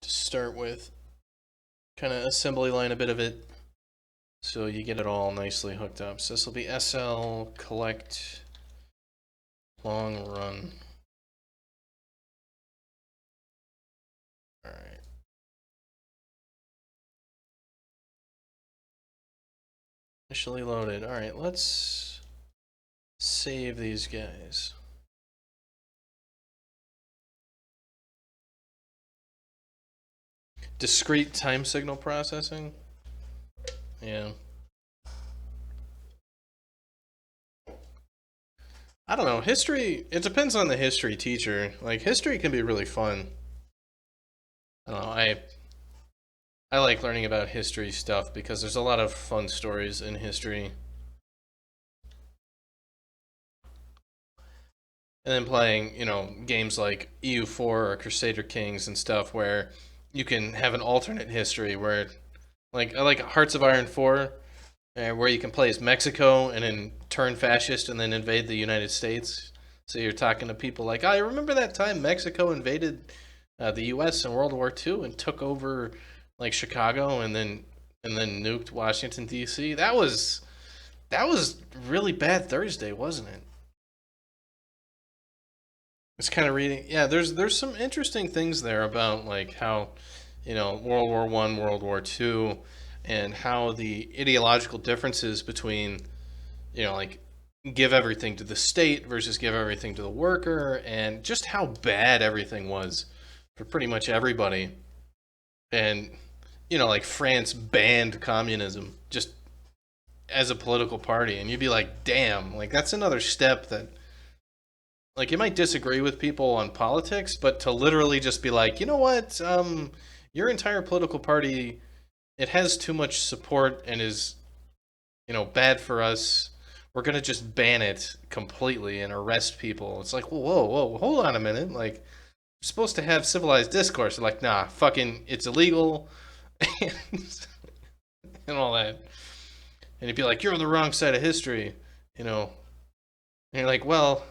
to start with. Kind of assembly line a bit of it so you get it all nicely hooked up. So this will be SL collect long run. All right. Initially loaded. All right, let's save these guys. Discrete time signal processing. Yeah. I don't know. History, it depends on the history teacher. Like, history can be really fun. I don't know. I like learning about history stuff because there's a lot of fun stories in history. And then playing, games like EU4 or Crusader Kings and stuff where you can have an alternate history where, like, I like Hearts of Iron 4, where you can play as Mexico and then turn fascist and then invade the United States. So you're talking to people like, I remember that time Mexico invaded the U.S. in World War II and took over like Chicago and then nuked Washington D.C. That was really bad Thursday, wasn't it? It's kind of reading. Yeah, there's some interesting things there about like how, World War One, World War Two, and how the ideological differences between, like give everything to the state versus give everything to the worker, and just how bad everything was for pretty much everybody. And like France banned communism just as a political party, and you'd be like, damn, like that's another step that like you might disagree with people on politics, but to literally just be like, you know what, your entire political party, it has too much support and is, bad for us. We're gonna just ban it completely and arrest people. It's like, whoa, whoa, hold on a minute. Like, you're supposed to have civilized discourse. Like, nah, fucking, it's illegal, and all that. And you'd be like, you're on the wrong side of history, you know. And you're like, well,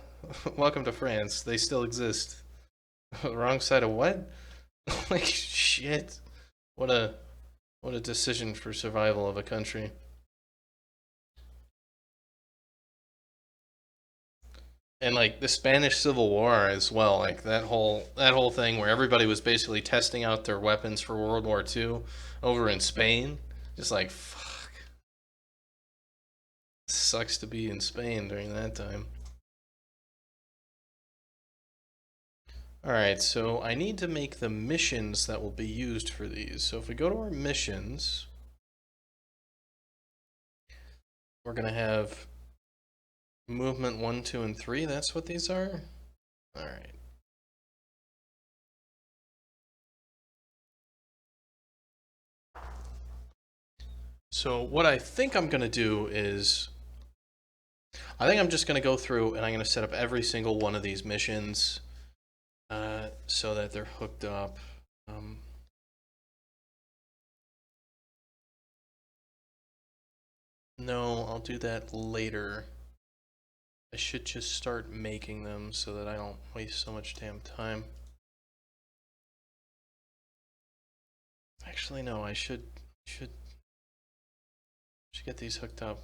welcome to France. They still exist. Wrong side of what? Like shit. What a what a decision for survival of a country. And like the Spanish Civil War as well, like that whole thing where everybody was basically testing out their weapons for World War II over in Spain. Just like fuck. Sucks to be in Spain during that time. Alright, so I need to make the missions that will be used for these. So if we go to our missions, we're gonna have movement 1, 2, and 3. That's what these are? Alright. So what I think I'm going to do is I think I'm just going to go through and I'm going to set up every single one of these missions so that they're hooked up. Um, no, I'll do that later. I should just start making them so that I don't waste so much damn time. Actually, no, I should get these hooked up.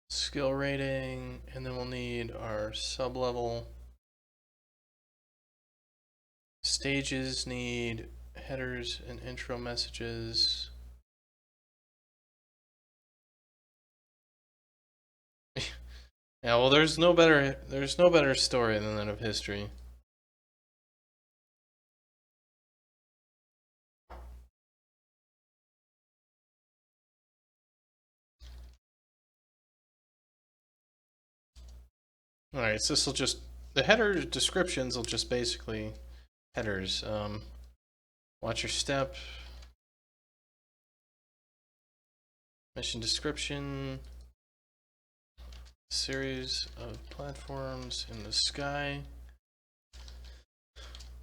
Skill rating, and then we'll need our sub-level. Stages need headers and intro messages. Yeah, well, there's no better story than that of history. All right, so this will just the header descriptions will just basically Headers. Watch your step. Mission description. Series of platforms in the sky.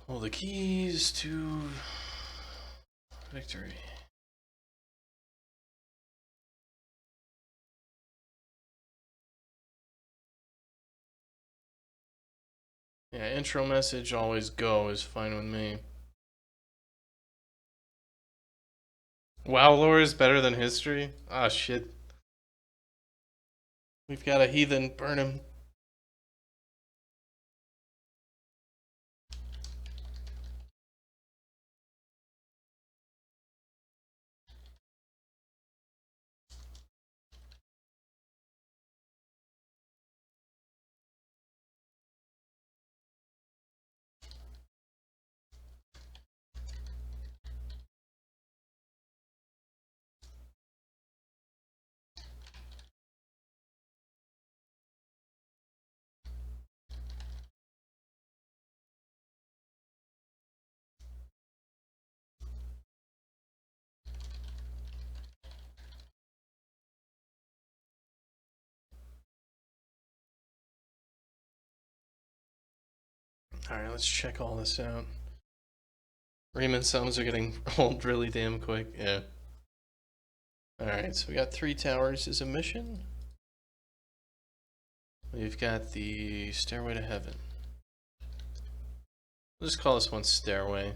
Hold the keys to victory. Yeah, intro message, always go is fine with me. WoW lore is better than history? Ah, shit. We've got a heathen, burn him. Alright, let's check all this out. Riemann sums are getting old really damn quick. Yeah. Alright, so we got 3 towers as a mission. We've got the Stairway to Heaven. We'll just call this one Stairway.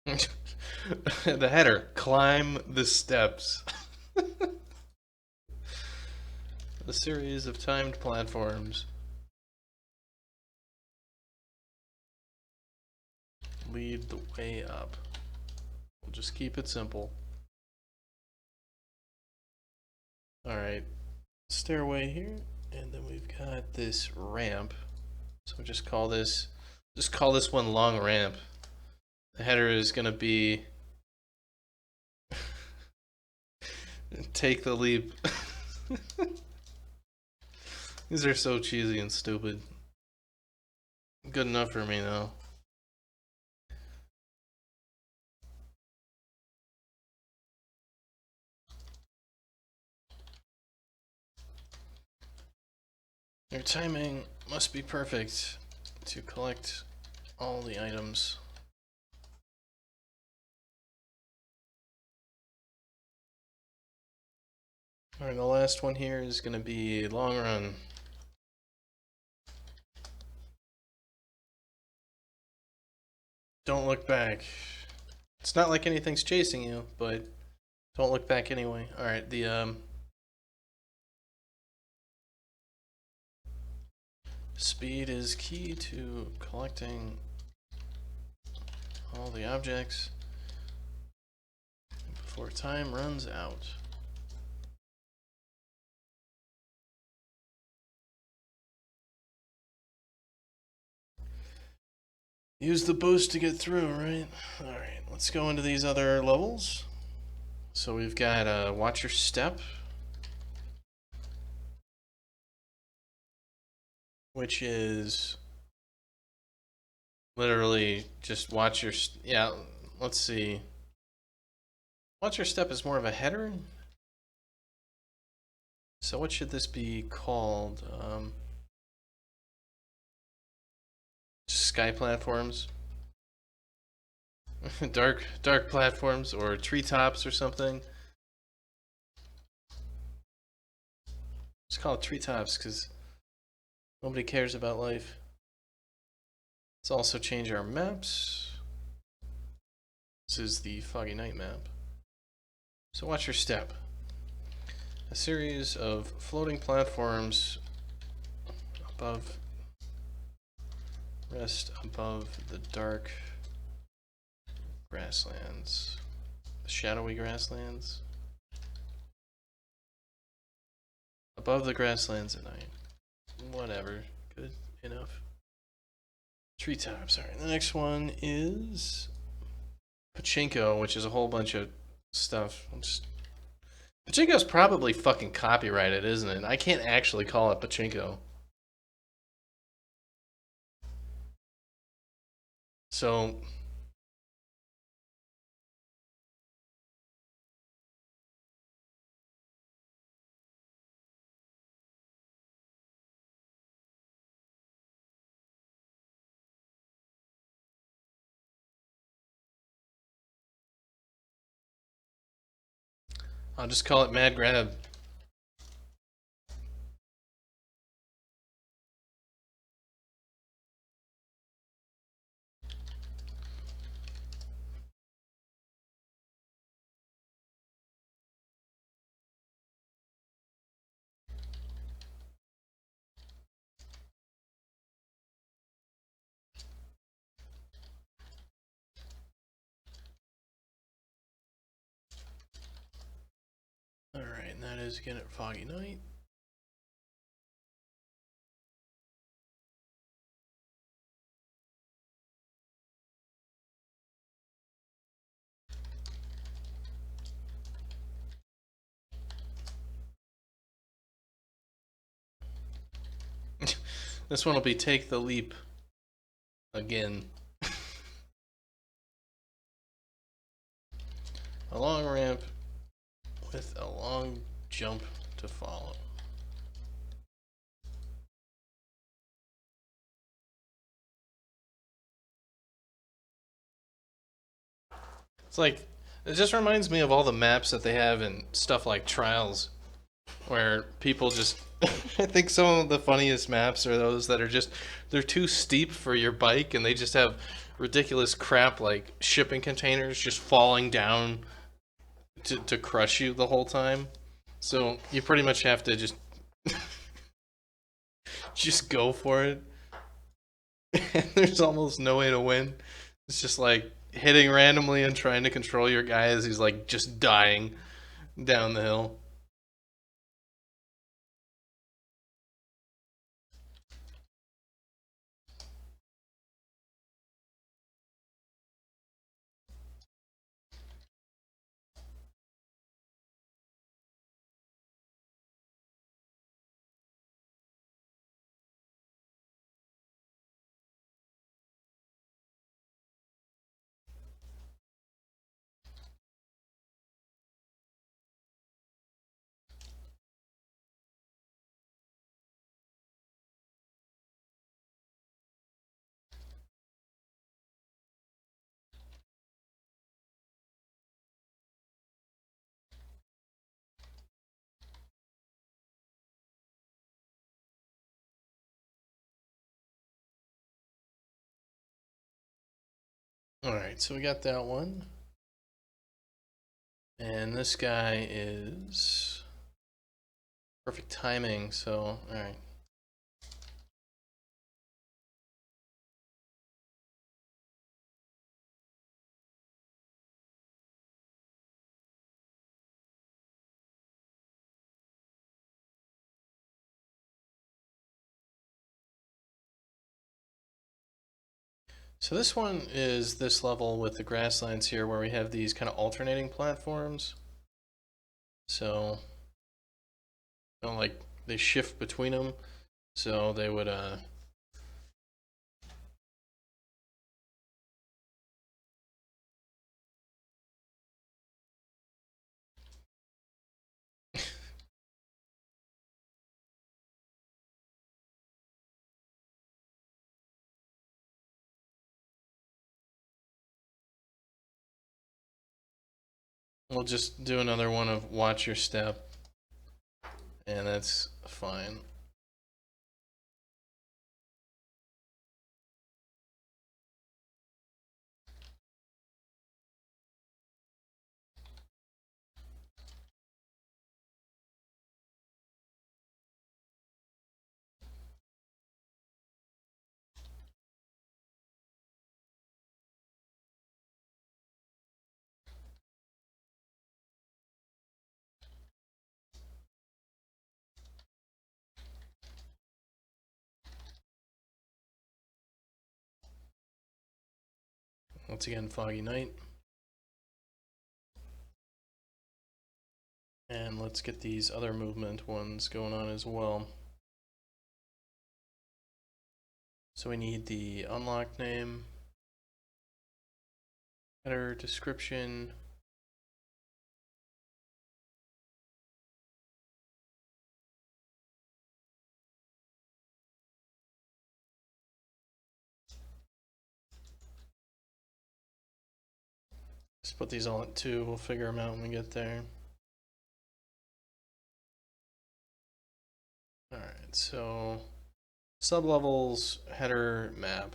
The header, climb the steps. A series of timed platforms. Lead the way up. We'll just keep it simple. Alright, stairway here, and then we've got this ramp. So just call this one long ramp. The header is gonna be take the leap. These are so cheesy and stupid. Good enough for me though. Your timing must be perfect to collect all the items. Alright, the last one here is going to be long run. Don't look back. It's not like anything's chasing you, but don't look back anyway. Alright, the speed is key to collecting all the objects before time runs out. Use the boost to get through, right? Alright, let's go into these other levels. So we've got watch your step, which is literally just watch your, yeah, let's see. Watch your step is more of a header. So what should this be called? Sky platforms, dark platforms, or treetops or something. Just call it treetops because nobody cares about life. Let's also change our maps. This is the Foggy Night map. So watch your step. A series of floating platforms above, rest above the dark grasslands, the shadowy grasslands, above the grasslands at night. Whatever, good enough. Treetops. Alright, the next one is Pachinko, which is a whole bunch of stuff. Pachinko's probably fucking copyrighted, isn't it? I can't actually call it pachinko. So I'll just call it Mad Grab. Alright, and that is again at Foggy Night. This one will be Take the Leap again. A long ramp with a long jump to follow. It's like, it just reminds me of all the maps that they have in stuff like Trials, where people just. I think some of the funniest maps are those that are just. They're too steep for your bike, and they just have ridiculous crap like shipping containers just falling down to crush you the whole time. So you pretty much have to just go for it. And there's almost no way to win. It's just like hitting randomly and trying to control your guy as he's like just dying down the hill. Alright, so we got that one. And this guy is perfect timing, so alright. So this one is this level with the grasslands here where we have these kind of alternating platforms. So, like they shift between them. So they would we'll just do another one of watch your step. And that's fine. Once again, foggy night. And let's get these other movement ones going on as well. So we need the unlock name, header description, just put these all at 2, we'll figure them out when we get there. Alright, so sublevels, header, map.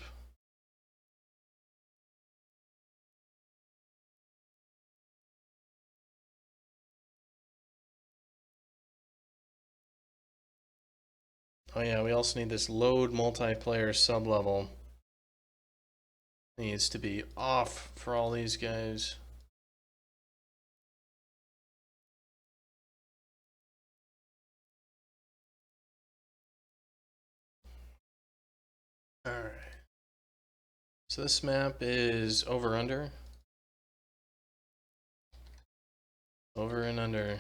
Oh yeah, we also need this load multiplayer sublevel. Needs to be off for all these guys. Alright. So this map is over under. Over and under.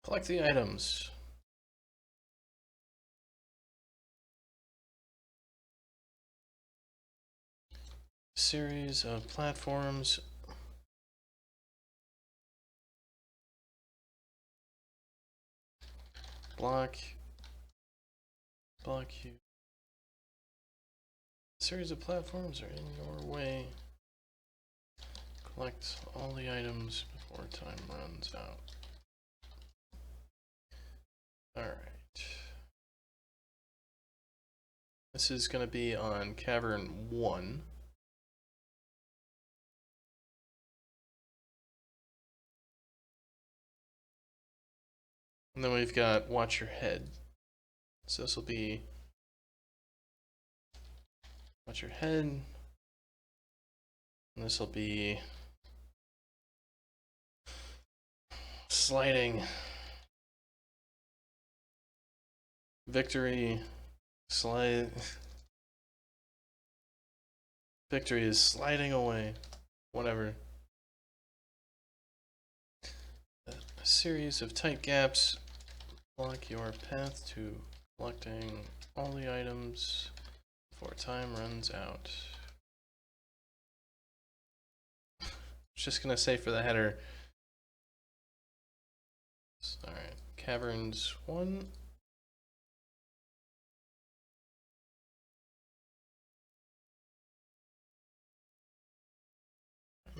Collect the items. Series of platforms. Block you. Series of platforms are in your way. Collect all the items before time runs out. Alright. This is going to be on Cavern 1. And then we've got Watch Your Head. So this will be Watch Your Head. And this will be sliding. Victory. Slide. Victory is sliding away. Whatever. A series of tight gaps block your path to collecting all the items before time runs out. Just gonna say for the header. Alright, Caverns 1.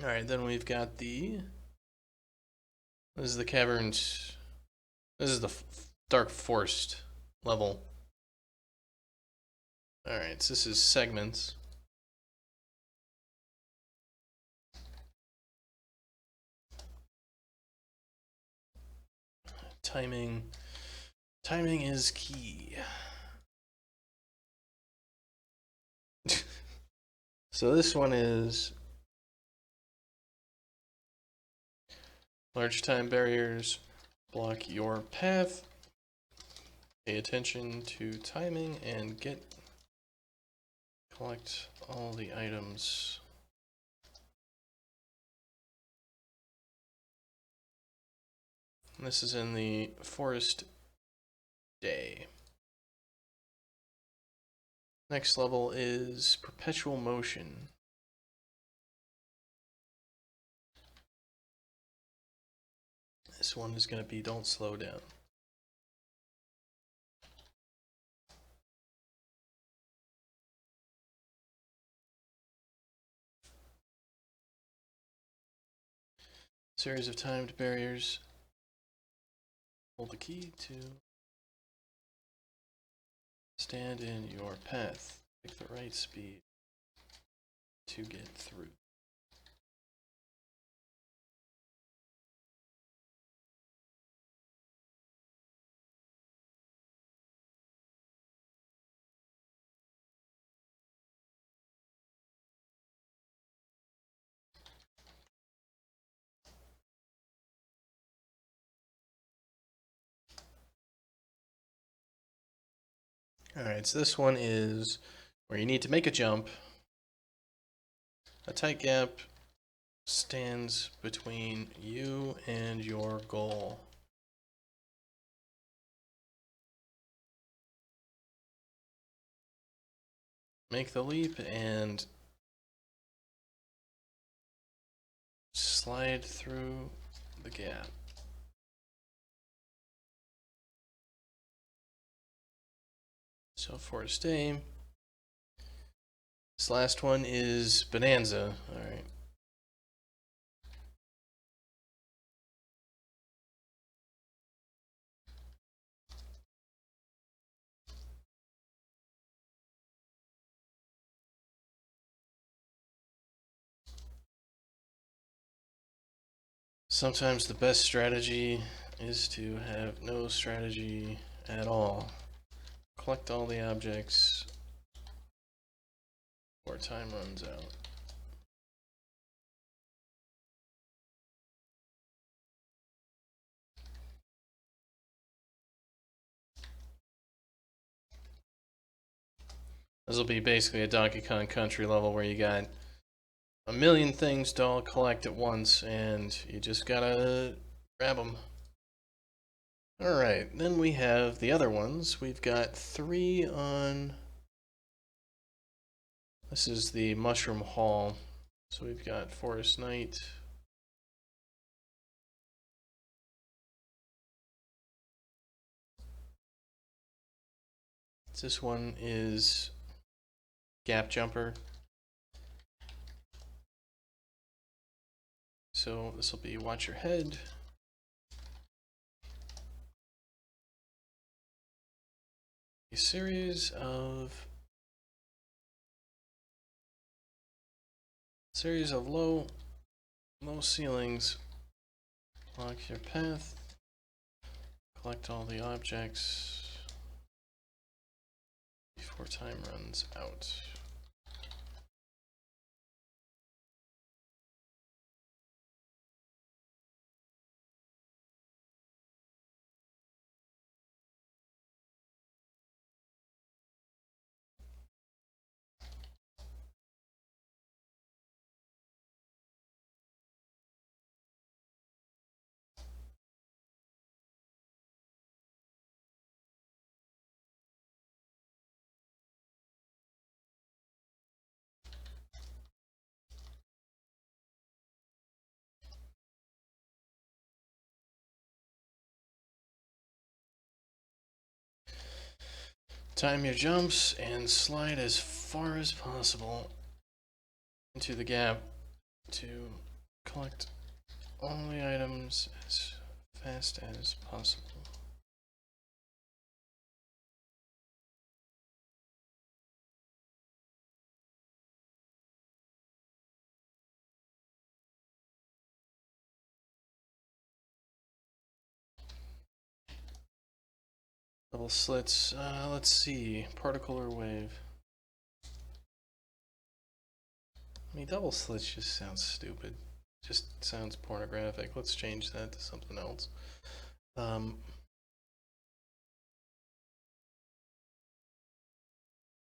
Alright, then we've got the. This is the Caverns. This is the Dark Forest level. Alright, so this is segments. Timing. Timing is key. So this one is large time barriers block your path. Pay attention to timing and collect all the items. And this is in the Forest Day. Next level is Perpetual Motion. This one is going to be Don't Slow Down. Series of timed barriers. Hold the key to stand in your path. Pick the right speed to get through. Alright, so this one is where you need to make a jump. A tight gap stands between you and your goal. Make the leap and slide through the gap. So for stay, this last one is Bonanza. Alright. Sometimes the best strategy is to have no strategy at all. Collect all the objects before time runs out. This will be basically a Donkey Kong Country level where you got a million things to all collect at once, and you just gotta grab them. Alright, then we have the other ones. We've got 3 on... This is the Mushroom Hall. So we've got Forest Knight. This one is Gap Jumper. So this will be Watch Your Head. A series of low ceilings block your path. Collect all the objects before time runs out. Time your jumps and slide as far as possible into the gap to collect all the items as fast as possible. Double slits, let's see, particle or wave. I mean, double slits just sounds stupid. Just sounds pornographic. Let's change that to something else.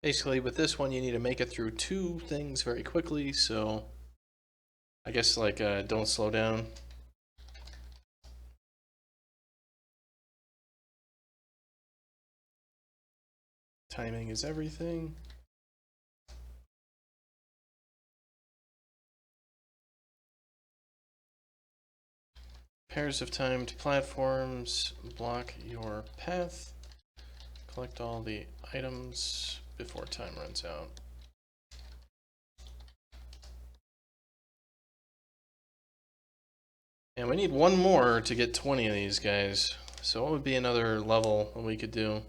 Basically, with this one, you need to make it through 2 things very quickly, so I guess, like, don't slow down. Timing is everything. Pairs of timed platforms block your path. Collect all the items before time runs out. And we need 1 more to get 20 of these guys. So what would be another level we could do?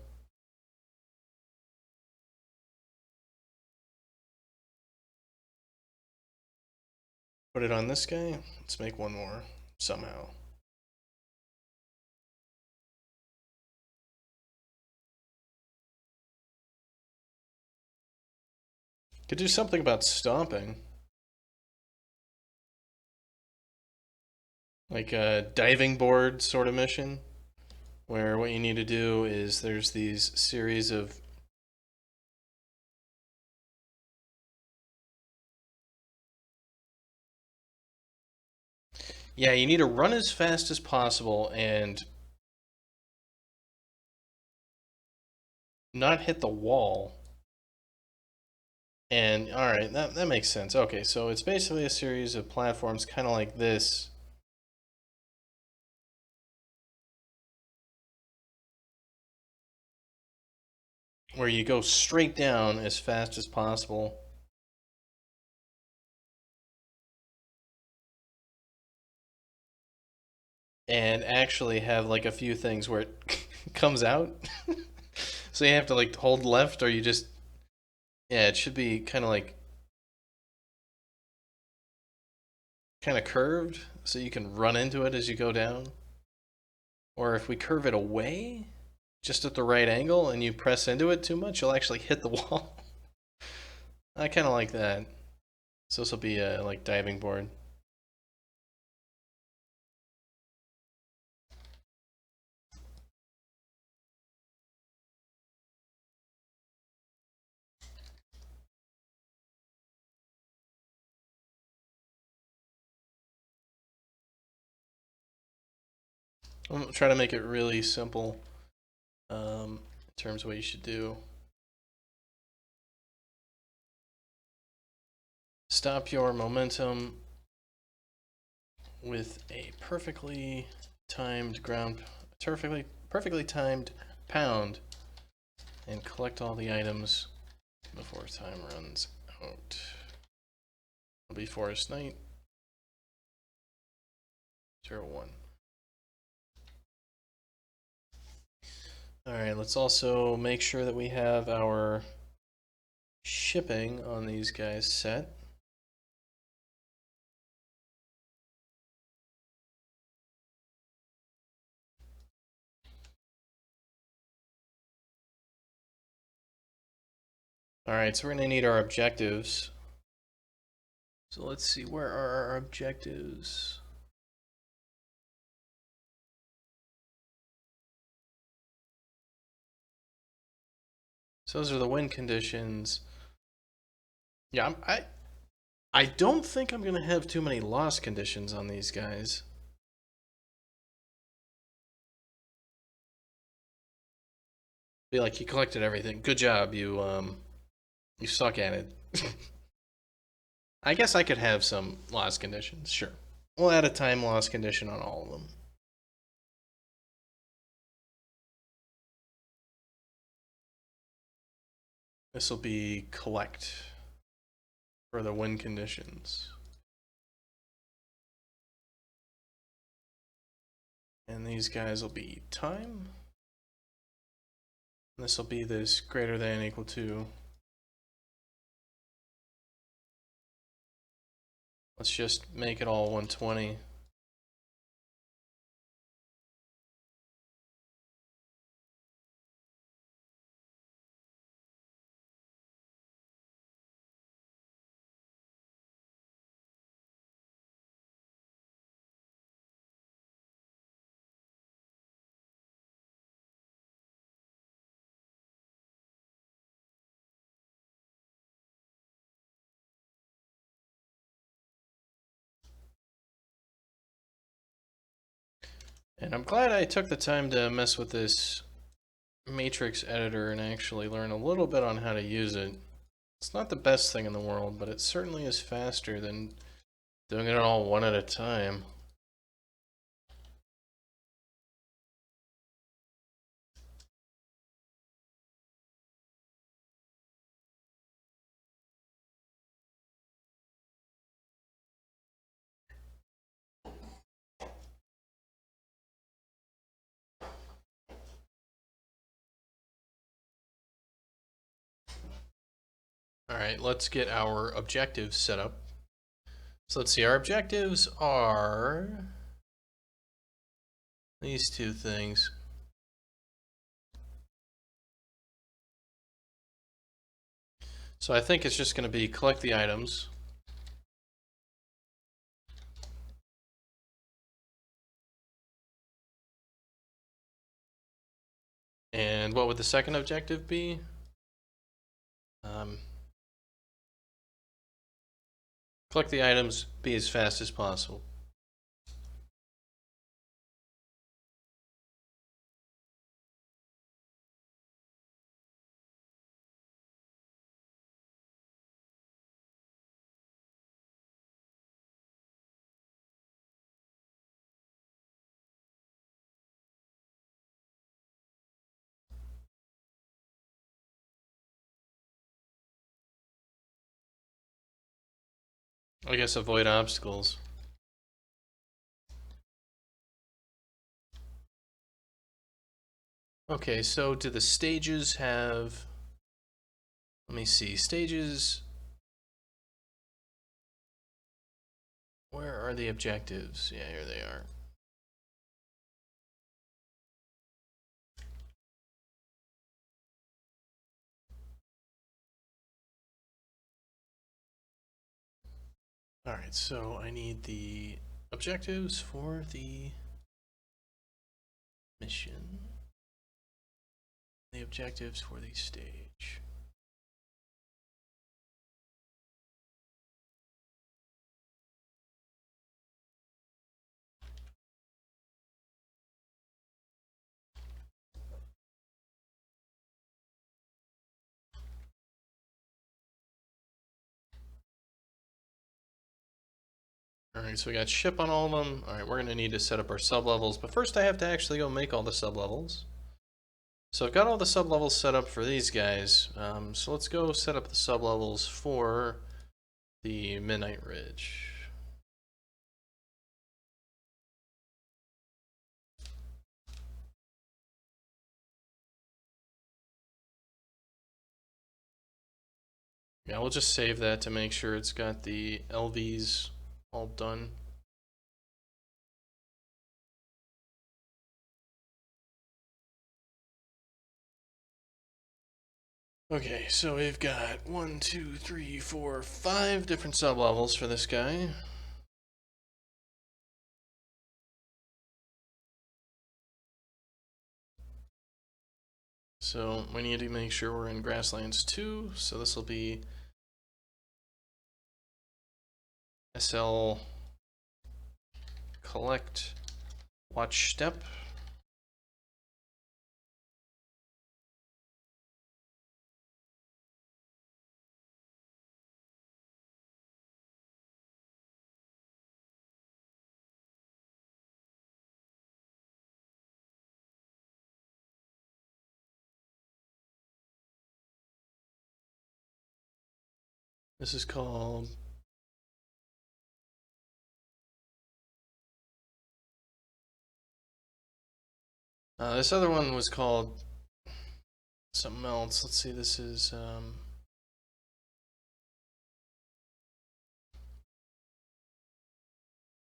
Put it on this guy. Let's make 1 more somehow. Could do something about stomping. Like a diving board sort of mission, where what you need to do is there's these series of Yeah, you need to run as fast as possible and not hit the wall. And all right, that makes sense. Okay, so it's basically a series of platforms kind of like this. Where you go straight down as fast as possible. And actually have like a few things where it comes out. So you have to like hold left or you just, yeah, it should be kind of curved so you can run into it as you go down. Or if we curve it away just at the right angle and you press into it too much, you'll actually hit the wall. I kind of like that. So this will be a like diving board. I'm gonna try to make it really simple in terms of what you should do. Stop your momentum with a perfectly timed pound, and collect all the items before time runs out. It'll be Forest Night 01. All right, let's also make sure that we have our shipping on these guys set. All right, so we're gonna need our objectives. So let's see, where are our objectives? So those are the wind conditions. Yeah, I don't think I'm gonna have too many loss conditions on these guys. Be like, you collected everything. Good job, you suck at it. I guess I could have some loss conditions, sure. We'll add a time loss condition on all of them. This will be collect for the win conditions. And these guys will be time. And this will be this greater than equal to. Let's just make it all 120. And I'm glad I took the time to mess with this matrix editor and actually learn a little bit on how to use it. It's not the best thing in the world, but it certainly is faster than doing it all one at a time. All right, let's get our objectives set up. So let's see, our objectives are these two things. So I think it's just going to be collect the items. And what would the second objective be? Collect the items, be as fast as possible. I guess avoid obstacles. Okay, so do the stages have... Let me see. Stages... Where are the objectives? Yeah, here they are. Alright, so I need the objectives for the mission. The objectives for the stage. Alright, so we got ship on all of them. Alright, we're going to need to set up our sub-levels, but first I have to actually go make all the sub-levels. So I've got all the sub-levels set up for these guys, so let's go set up the sub-levels for the Midnight Ridge. Yeah, we'll just save that to make sure it's got the LVs all done. Okay, so we've got 1, 2, 3, 4, 5 different sub-levels for this guy. So we need to make sure we're in Grasslands 2, so this will be SL Collect Watch Step. This is called this other one was called something else. Let's see, this is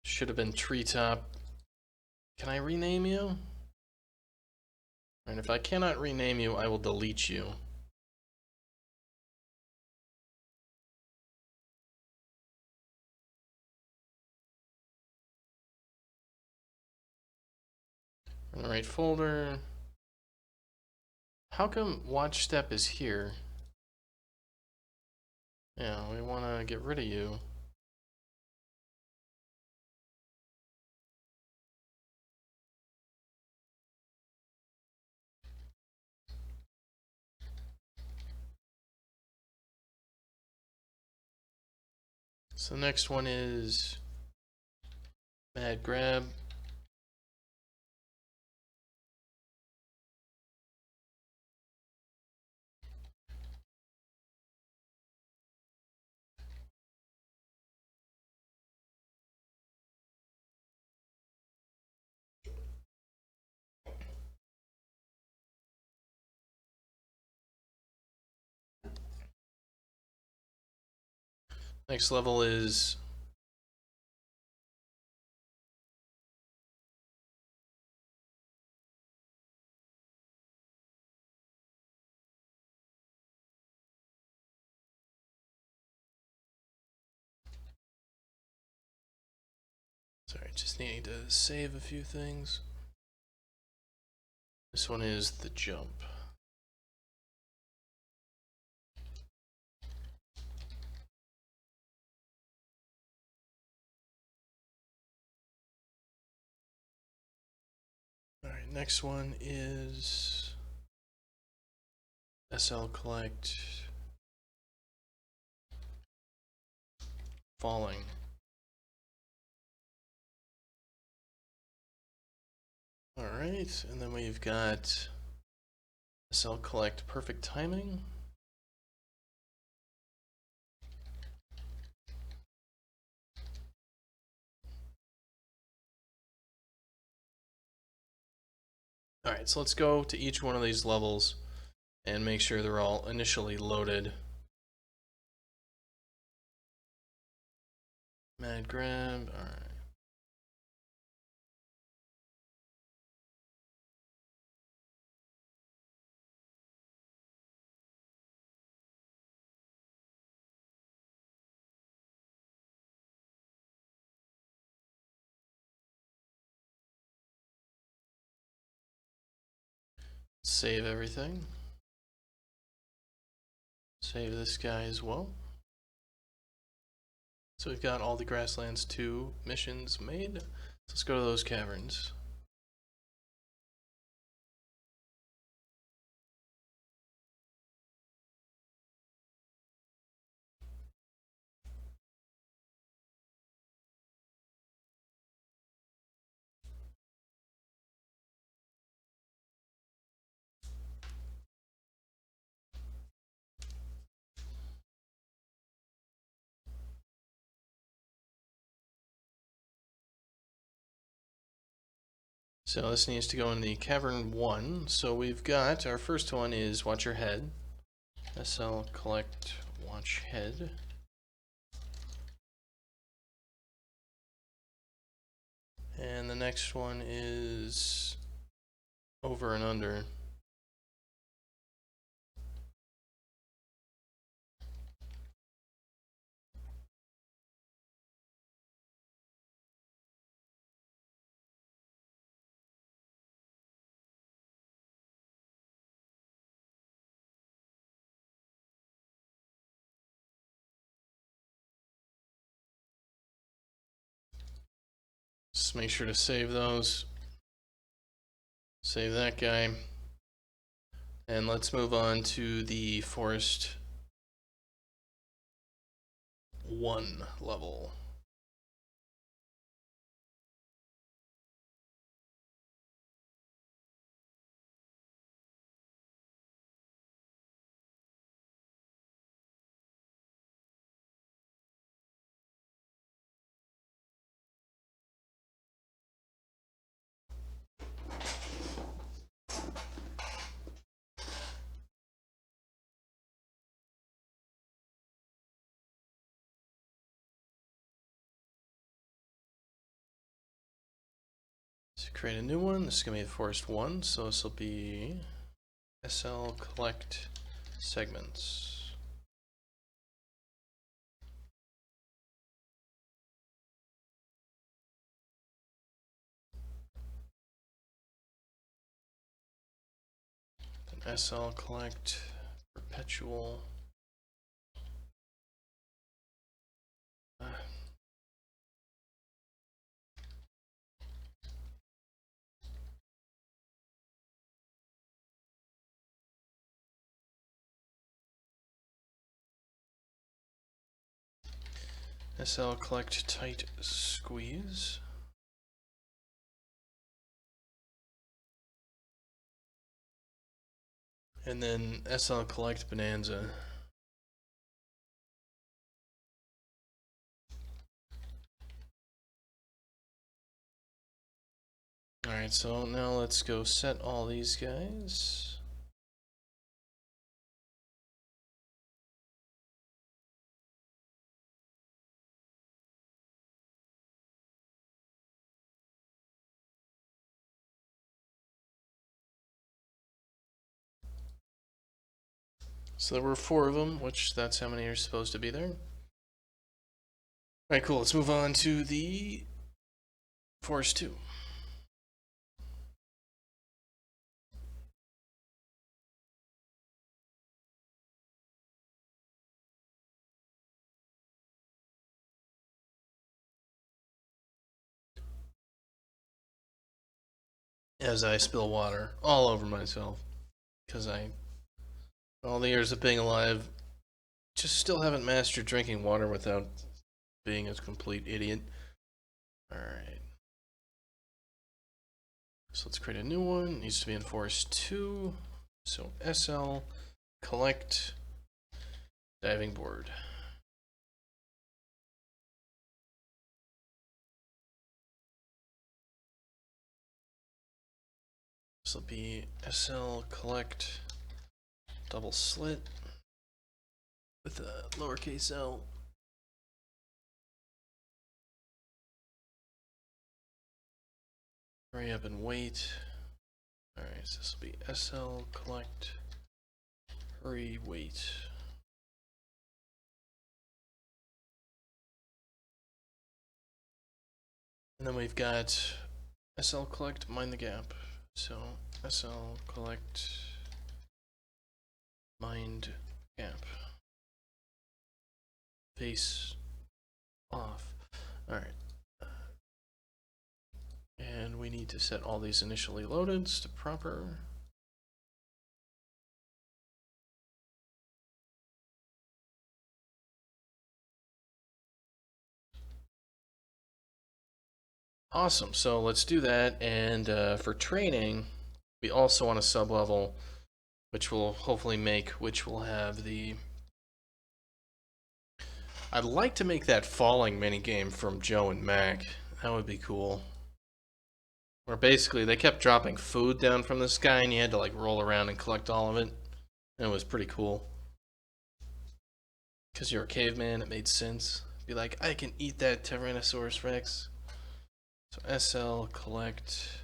should have been Treetop. Can I rename you? And if I cannot rename you, I will delete you. In the right folder. How come Watch Step is here? Yeah, we want to get rid of you. So the next one is Mad Grab. Next level is sorry, just need to save a few things. This one is the jump. Alright, next one is SL Collect Falling. Alright, and then we've got SL Collect Perfect Timing. Alright, so let's go to each one of these levels and make sure they're all initially loaded. Mad grab, alright. Save everything. Save this guy as well. So we've got all the Grasslands 2 missions made. So let's go to those caverns. So this needs to go in the cavern 1. So we've got, our first one is watch your head. SL collect watch head. And the next one is over and under. Just make sure to save those. Save that guy. And let's move on to the Forest 1 level. So create a new one. This is going to be the Forest 1. So this will be SL collect segments. Then SL collect perpetual. SL collect tight squeeze. And then SL collect bonanza. Alright, so now let's go set all these guys. So there were 4 of them, which that's how many are supposed to be there. Alright, cool. Let's move on to the Forest 2. As I spill water all over myself. Because all the years of being alive, just still haven't mastered drinking water without being a complete idiot. Alright. So let's create a new one. It needs to be in Forest 2. So SL collect diving board. This will be SL collect double slit with a lowercase l. Hurry up and wait. Alright, so this will be SL collect hurry wait. And then we've got SL collect mind the gap. So SL collect mind gap. Face off. Alright. And we need to set all these initially loadeds to proper. Awesome, so let's do that. And for training, we also want a sub-level, which will hopefully which will have the... I'd like to make that falling minigame from Joe and Mac. That would be cool. Where basically they kept dropping food down from the sky and you had to like roll around and collect all of it. And it was pretty cool. Because you're a caveman, it made sense. Be like, I can eat that Tyrannosaurus Rex. So SL collect.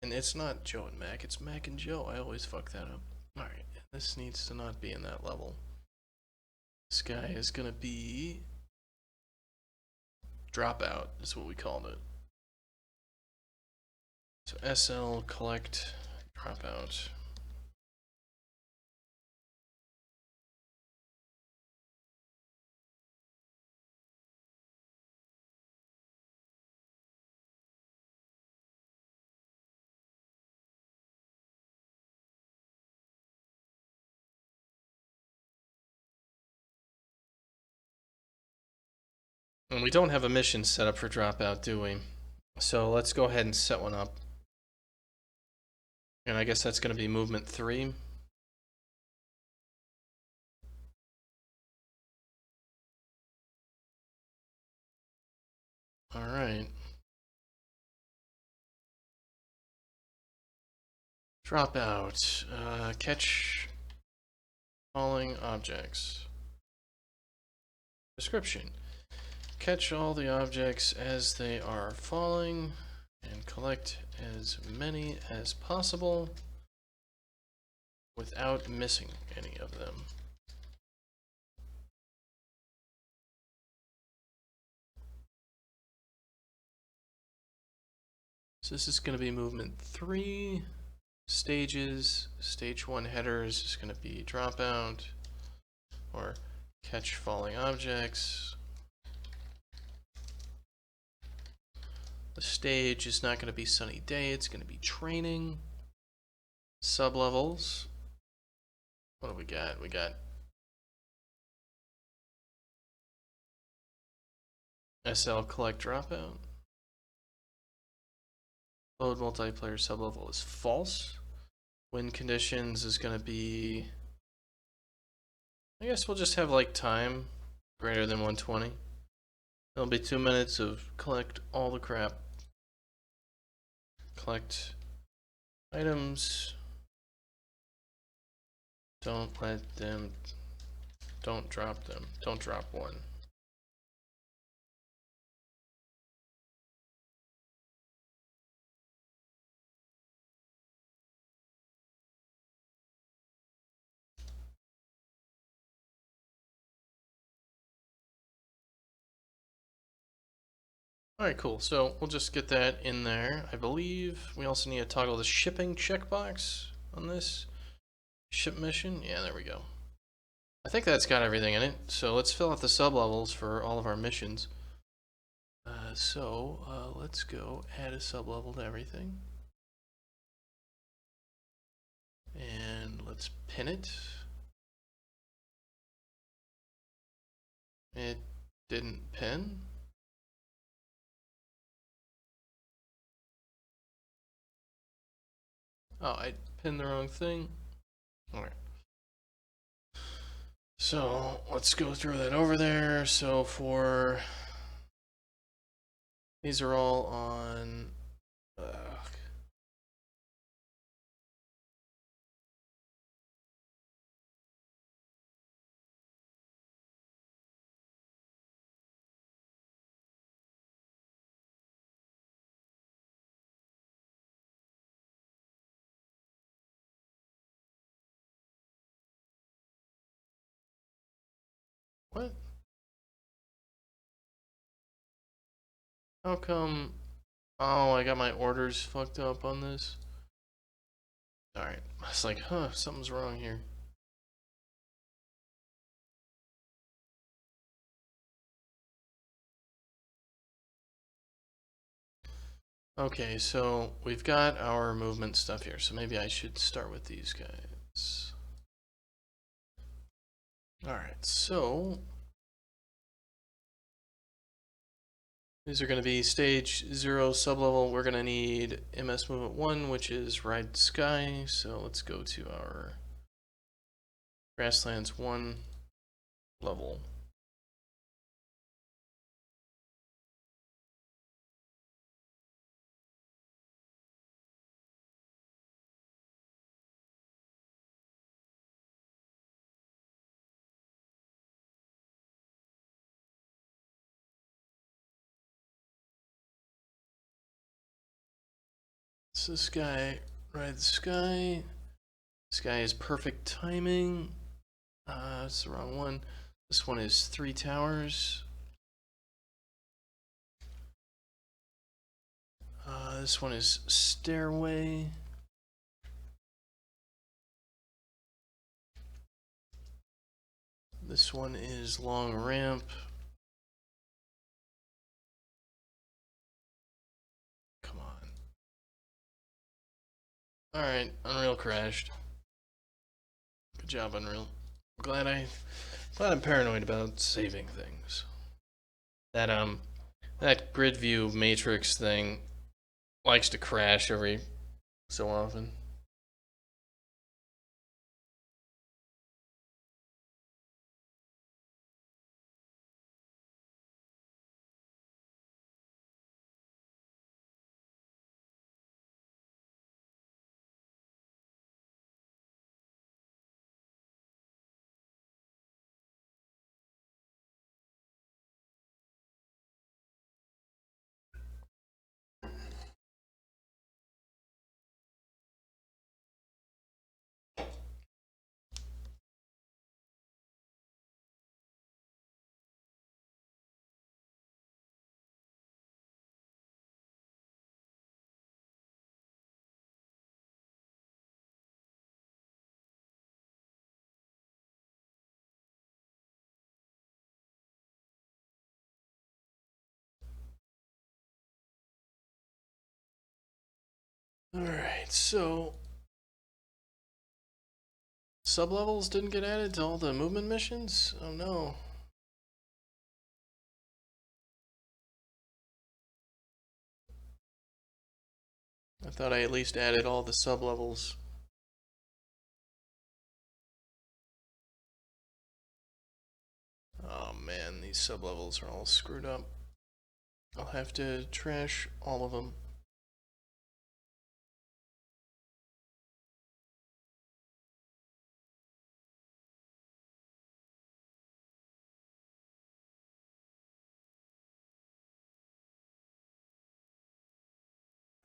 And it's not Joe and Mac, it's Mac and Joe. I always fuck that up. Alright, this needs to not be in that level. This guy is gonna be dropout, is what we called it. So SL collect dropout. And we don't have a mission set up for dropout, do we? So let's go ahead and set one up. And I guess that's going to be movement 3. Alright. Dropout. Catch falling objects. Description. Catch all the objects as they are falling and collect as many as possible without missing any of them. So this is going to be movement 3. Stages. Stage 1 headers is going to be dropout or catch falling objects. The stage is not going to be sunny day, it's going to be training. Sublevels. What do we got? We got SL collect dropout. Load multiplayer sublevel is false. Win conditions is going to be... I guess we'll just have like time greater than 120. It'll be 2 minutes of collect all the crap. Collect items. Don't let them... Don't drop them. Don't drop one. Alright, cool. So we'll just get that in there. I believe we also need to toggle the shipping checkbox on this ship mission. Yeah, there we go. I think that's got everything in it. So let's fill out the sublevels for all of our missions. Let's go add a sublevel to everything. And let's pin it. It didn't pin. Oh, I pinned the wrong thing. Alright. So let's go through that over there. So for... These are all on... How come? Oh, I got my orders fucked up on this. Alright. I was like, huh, something's wrong here. Okay, so we've got our movement stuff here, so maybe I should start with these guys. Alright, so these are going to be stage 0 sublevel. We're going to need MS movement 1, which is ride the sky. So let's go to our grasslands 1 level. So this guy, ride the sky. This guy is perfect timing. That's the wrong one. This one is 3 towers. This one is stairway. This one is long ramp. Come on. Alright, Unreal crashed. Good job, Unreal. Glad I'm paranoid about saving things. That grid view matrix thing likes to crash every so often. Alright, so sublevels didn't get added to all the movement missions? Oh no. I thought I at least added all the sublevels. Oh man, these sublevels are all screwed up. I'll have to trash all of them.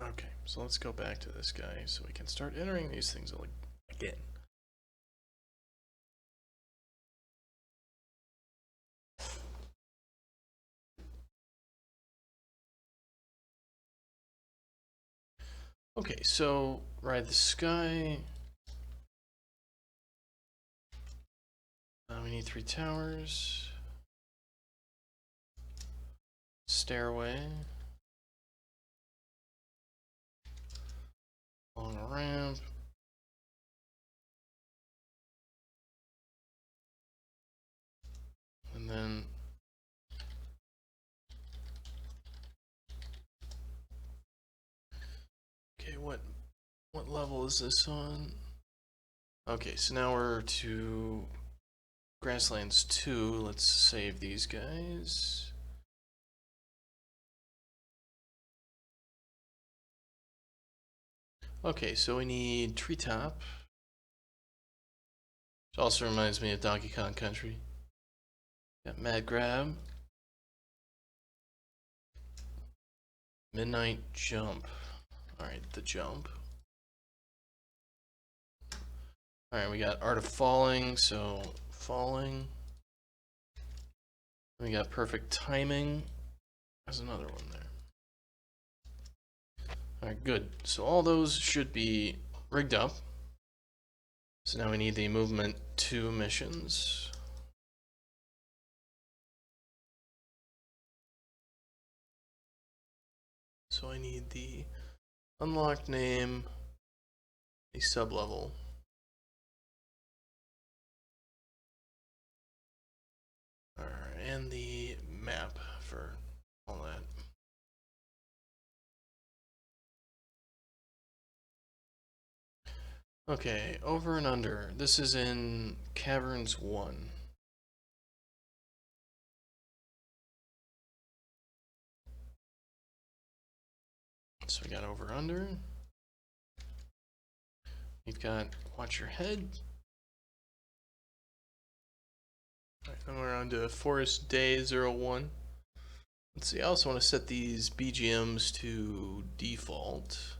Okay, so let's go back to this guy so we can start entering these things again. Okay, so ride the sky. We need 3 towers. Stairway. Long ramp. And then okay, what level is this on? Okay, so now we're to Grasslands 2. Let's save these guys. Okay, so we need Treetop. Which also reminds me of Donkey Kong Country. Got Mad Grab. Midnight Jump. Alright, the jump. Alright, we got Art of Falling, so falling. We got Perfect Timing. There's another one there. Alright, good. So all those should be rigged up. So now we need the movement 2 missions. So I need the unlocked name, the sublevel. Alright, and the map for all that. Okay, over and under. This is in Caverns 1. So we got over under. We've got watch your head. Alright, then we're on to Forest Day 01. Let's see, I also want to set these BGMs to default.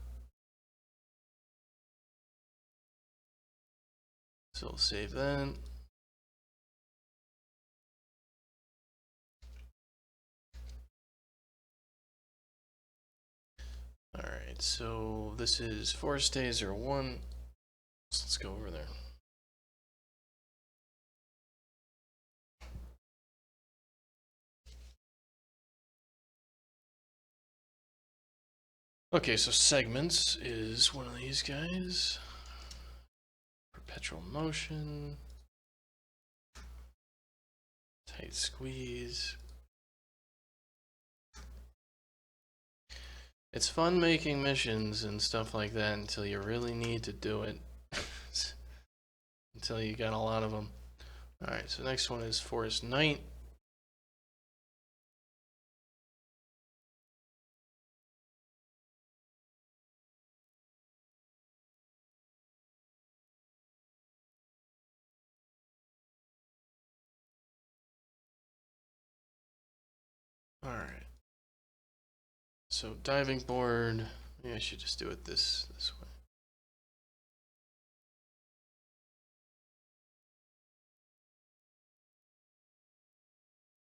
So we'll save that. Alright, so this is Forest Day 01. So let's go over there. Okay, so segments is one of these guys. Perpetual motion. Tight squeeze. It's fun making missions and stuff like that until you really need to do it. Until you got a lot of them. Alright, so next one is Forest Night. Alright. So diving board. Maybe I should just do it this way.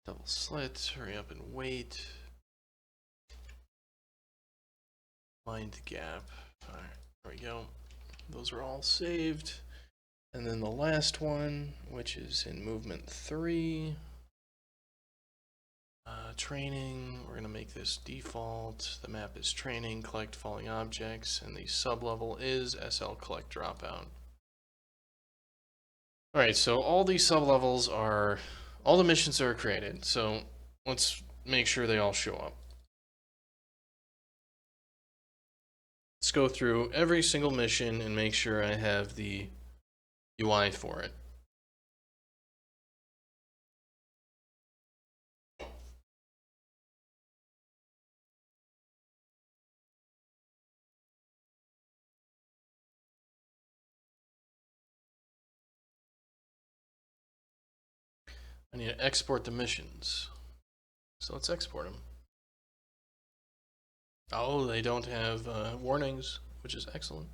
Double slits, hurry up and wait. Mind gap. Alright, there we go. Those are all saved. And then the last one, which is in movement 3. Training, we're going to make this default. The map is training, collect falling objects, and the sublevel is SL collect dropout. Alright, so all these sublevels are, all the missions are created, so let's make sure they all show up. Let's go through every single mission and make sure I have the UI for it. I need to export the missions. So let's export them. Oh, they don't have warnings, which is excellent.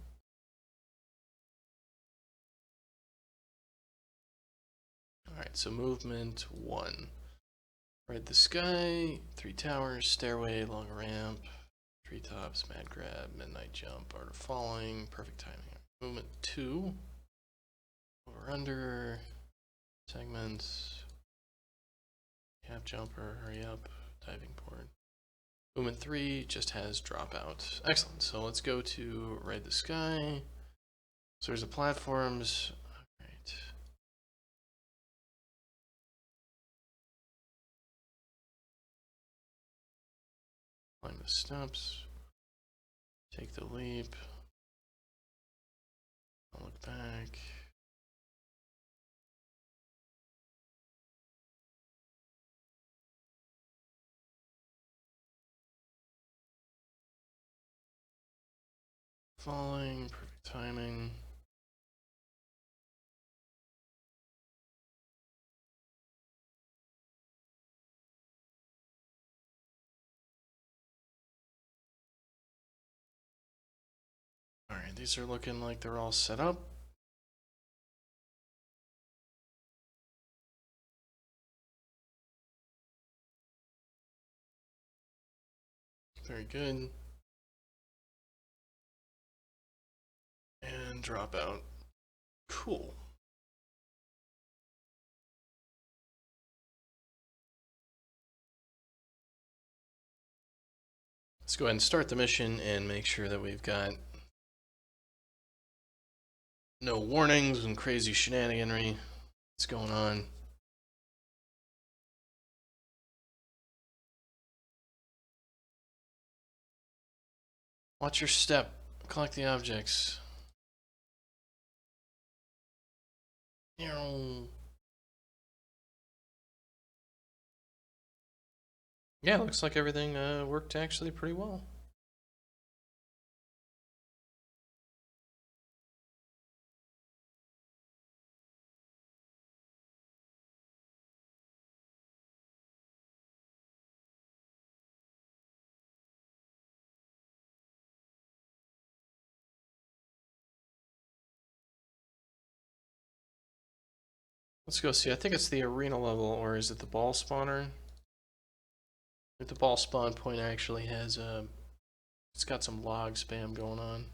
Alright, so movement 1. Ride the sky, 3 towers, stairway, long ramp, treetops, mad grab, midnight jump, art of falling, perfect timing. Movement 2. Over under, segments, cap jumper, hurry up, diving board. Movement 3 just has dropout. Excellent. So let's go to Ride the Sky. So there's the platforms. Alright. Climb the steps. Take the leap. I'll look back. Falling, perfect timing. Alright, these are looking like they're all set up. Very good. and drop out. Cool. Let's go ahead and start the mission and make sure that we've got no warnings and crazy shenaniganry that's going on. Watch your step. Collect the objects. Yeah, looks like everything worked actually pretty well. Let's go see. I think it's the arena level, or is it the ball spawner? If the ball spawn point actually has it's got some log spam going on.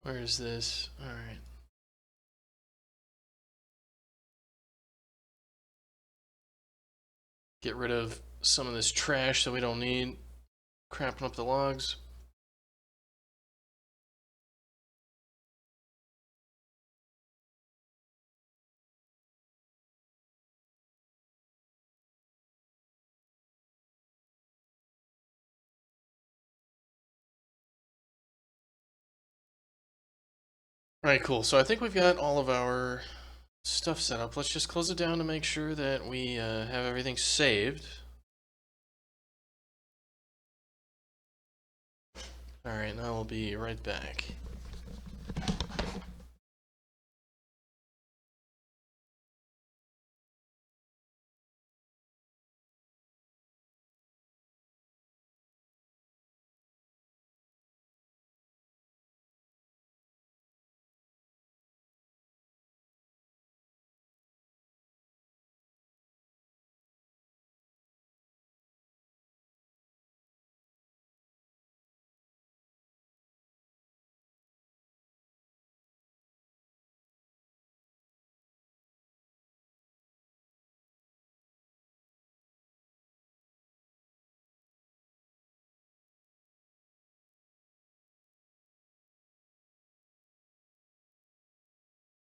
Where is this? Alright. Get rid of some of this trash that we don't need. Crapping up the logs. Alright, cool. So I think we've got all of our stuff set up. Let's just close it down to make sure that we have everything saved. Alright, now we'll be right back.